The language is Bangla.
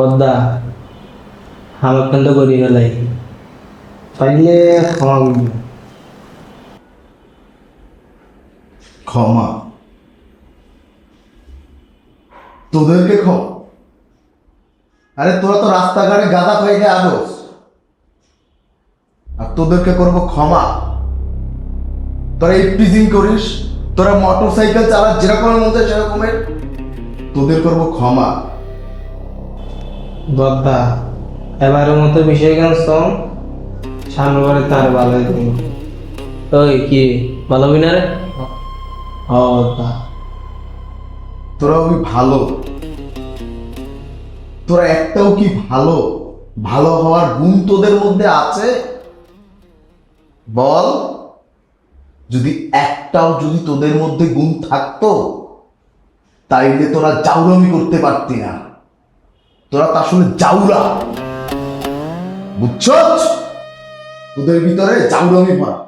পদ্মা আমার কেন্দ্র করি গেলাই পাইলে ক্ষমা করবি। ক্ষমা? তোদেরকে ক্ষমা? আরে তোরা তো রাস্তাঘাটে গাদা খাইতে আদোস, আর তোদেরকে করব ক্ষমা? তোরা ইপটিজিং করিস, তোরা মোটর সাইকেল চালাস যেরকমের মধ্যে সেরকমের, তোদের করব ক্ষমা? পদ্মা এবারের মতো বিষয় কেন সং সামনে তার ভালো দিন। ওই কি ভালো হবি না রে? পদ্মা তোরা ওই ভালো? তোরা একটাও কি ভালো ভালো হওয়ার গুণ তোদের মধ্যে আছে? বল, যদি একটাও যদি তোদের মধ্যে গুণ থাকতো তাইলে তোরা জাউরামি করতে পারতি না। তোরা তো আসলে জাউরা, বুঝছস? তোদের ভিতরে জাউরামি ভরা।